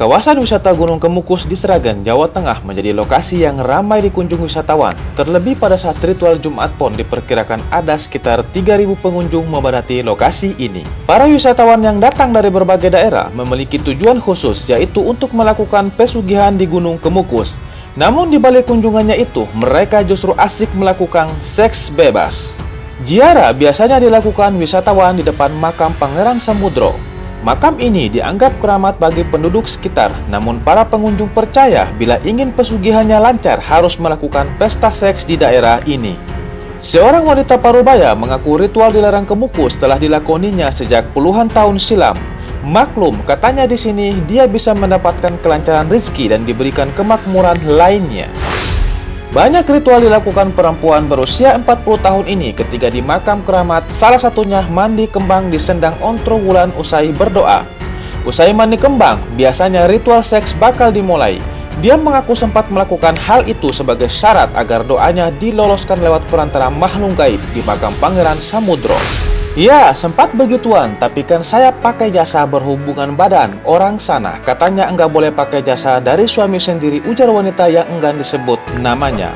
Kawasan wisata Gunung Kemukus di Sragen, Jawa Tengah menjadi lokasi yang ramai dikunjungi wisatawan. Terlebih pada saat ritual Jumat Pon diperkirakan ada sekitar 3.000 pengunjung memadati lokasi ini. Para wisatawan yang datang dari berbagai daerah memiliki tujuan khusus, yaitu untuk melakukan pesugihan di Gunung Kemukus. Namun di balik kunjungannya itu, mereka justru asik melakukan seks bebas. Ziarah biasanya dilakukan wisatawan di depan makam Pangeran Samudro. Makam ini dianggap keramat bagi penduduk sekitar, namun para pengunjung percaya bila ingin pesugihannya lancar harus melakukan pesta seks di daerah ini. Seorang wanita Parubaya mengaku ritual di lereng Kemukus telah dilakoninya sejak puluhan tahun silam. Maklum, katanya di sini dia bisa mendapatkan kelancaran rezeki dan diberikan kemakmuran lainnya. Banyak ritual dilakukan perempuan berusia 40 tahun ini ketika di makam keramat, salah satunya mandi kembang di Sendang Ontro Wulan usai berdoa. Usai mandi kembang, biasanya ritual seks bakal dimulai. Dia mengaku sempat melakukan hal itu sebagai syarat agar doanya diloloskan lewat perantara makhluk gaib di makam Pangeran Samudro. Ya, sempat begituan, tapi kan saya pakai jasa berhubungan badan orang sana. Katanya enggak boleh pakai jasa dari suami sendiri, ujar wanita yang enggan disebut namanya.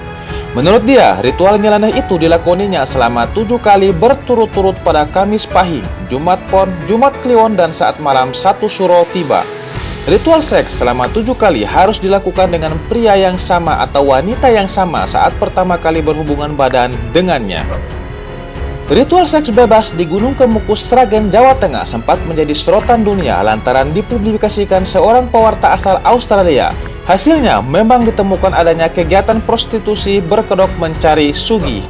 Menurut dia, ritual nyeleneh itu dilakoninya selama 7 kali berturut-turut pada Kamis Pahing, Jumat Pon, Jumat Kliwon, dan saat malam 1 Suro tiba. Ritual seks selama 7 kali harus dilakukan dengan pria yang sama atau wanita yang sama saat pertama kali berhubungan badan dengannya. Ritual seks bebas di Gunung Kemukus, Sragen, Jawa Tengah sempat menjadi sorotan dunia lantaran dipublikasikan seorang pewarta asal Australia. Hasilnya memang ditemukan adanya kegiatan prostitusi berkedok mencari sugih.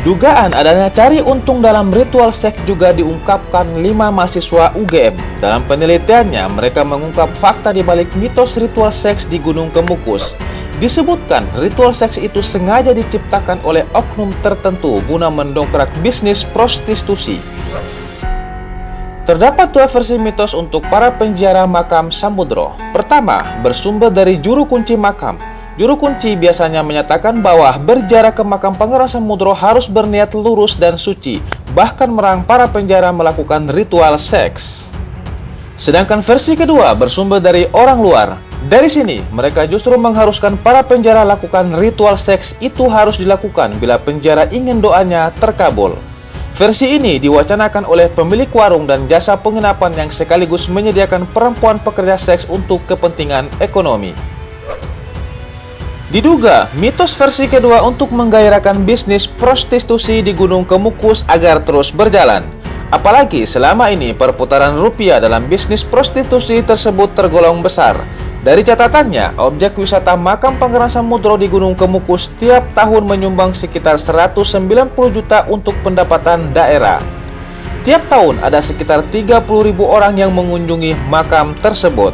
Dugaan adanya cari untung dalam ritual seks juga diungkapkan 5 mahasiswa UGM. Dalam penelitiannya, mereka mengungkap fakta di balik mitos ritual seks di Gunung Kemukus. Disebutkan ritual seks itu sengaja diciptakan oleh oknum tertentu guna mendongkrak bisnis prostitusi. Terdapat 2 versi mitos untuk para penjara makam Samudro. Pertama, bersumber dari juru kunci makam. Juru kunci biasanya menyatakan bahwa berziarah ke makam Pangeran Samudro harus berniat lurus dan suci, bahkan merang para penjara melakukan ritual seks. Sedangkan versi kedua bersumber dari orang luar. Dari sini, mereka justru mengharuskan para penjara lakukan ritual seks itu harus dilakukan bila penjara ingin doanya terkabul. Versi ini diwacanakan oleh pemilik warung dan jasa penginapan yang sekaligus menyediakan perempuan pekerja seks untuk kepentingan ekonomi. Diduga, mitos versi kedua untuk menggairahkan bisnis prostitusi di Gunung Kemukus agar terus berjalan. Apalagi selama ini perputaran rupiah dalam bisnis prostitusi tersebut tergolong besar. Dari catatannya, objek wisata makam Pangeran Samudro di Gunung Kemukus tiap tahun menyumbang sekitar 190 juta untuk pendapatan daerah. Tiap tahun ada sekitar 30.000 orang yang mengunjungi makam tersebut.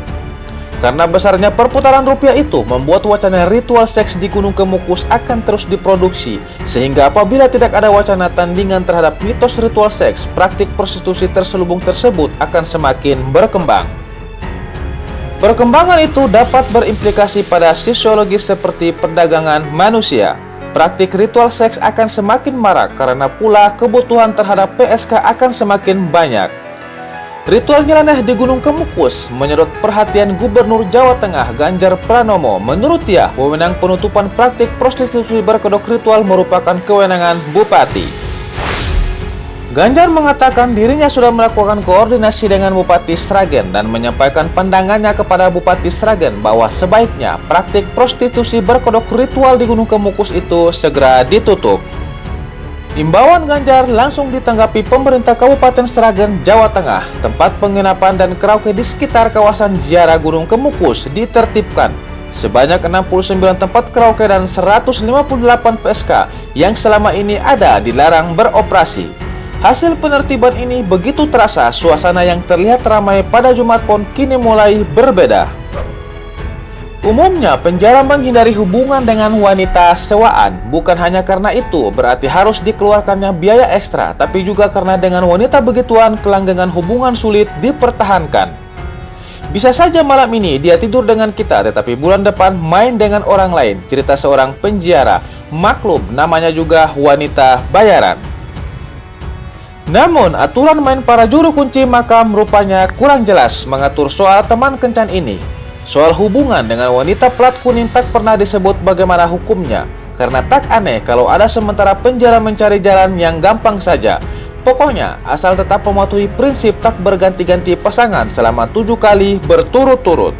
Karena besarnya perputaran rupiah itu membuat wacana ritual seks di Gunung Kemukus akan terus diproduksi, sehingga apabila tidak ada wacana tandingan terhadap mitos ritual seks, praktik prostitusi terselubung tersebut akan semakin berkembang. Perkembangan itu dapat berimplikasi pada sosiologis seperti perdagangan manusia. Praktik ritual seks akan semakin marak karena pula kebutuhan terhadap PSK akan semakin banyak. Ritual nyeleneh di Gunung Kemukus menyedot perhatian Gubernur Jawa Tengah Ganjar Pranomo. Menurut dia, wewenang penutupan praktik prostitusi berkedok ritual merupakan kewenangan Bupati. Ganjar mengatakan dirinya sudah melakukan koordinasi dengan Bupati Sragen dan menyampaikan pandangannya kepada Bupati Sragen bahwa sebaiknya praktik prostitusi berkedok ritual di Gunung Kemukus itu segera ditutup. Imbauan Ganjar langsung ditanggapi pemerintah Kabupaten Sragen, Jawa Tengah. Tempat penginapan dan karaoke di sekitar kawasan ziarah Gunung Kemukus ditertibkan. Sebanyak 69 tempat karaoke dan 158 PSK yang selama ini ada dilarang beroperasi. Hasil penertiban ini begitu terasa, suasana yang terlihat ramai pada Jumat Pon kini mulai berbeda. Umumnya, penjara menghindari hubungan dengan wanita sewaan. Bukan hanya karena itu berarti harus dikeluarkannya biaya ekstra, tapi juga karena dengan wanita begituan kelanggengan hubungan sulit dipertahankan. Bisa saja malam ini dia tidur dengan kita, tetapi bulan depan main dengan orang lain, cerita seorang penjara. Maklum, namanya juga wanita bayaran. Namun, aturan main para juru kunci makam rupanya kurang jelas mengatur soal teman kencan ini. Soal hubungan dengan wanita plat kuning tak pernah disebut bagaimana hukumnya, karena tak aneh kalau ada sementara penjara mencari jalan yang gampang saja. Pokoknya, asal tetap mematuhi prinsip tak berganti-ganti pasangan selama 7 kali berturut-turut.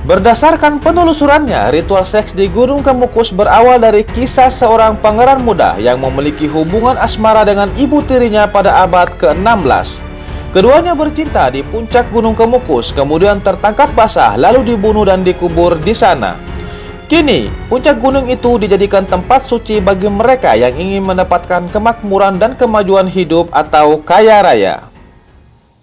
Berdasarkan penelusurannya, ritual seks di Gunung Kemukus berawal dari kisah seorang pangeran muda yang memiliki hubungan asmara dengan ibu tirinya pada abad ke-16. Keduanya bercinta di puncak Gunung Kemukus, kemudian tertangkap basah lalu dibunuh dan dikubur di sana. Kini, puncak gunung itu dijadikan tempat suci bagi mereka yang ingin mendapatkan kemakmuran dan kemajuan hidup atau kaya raya.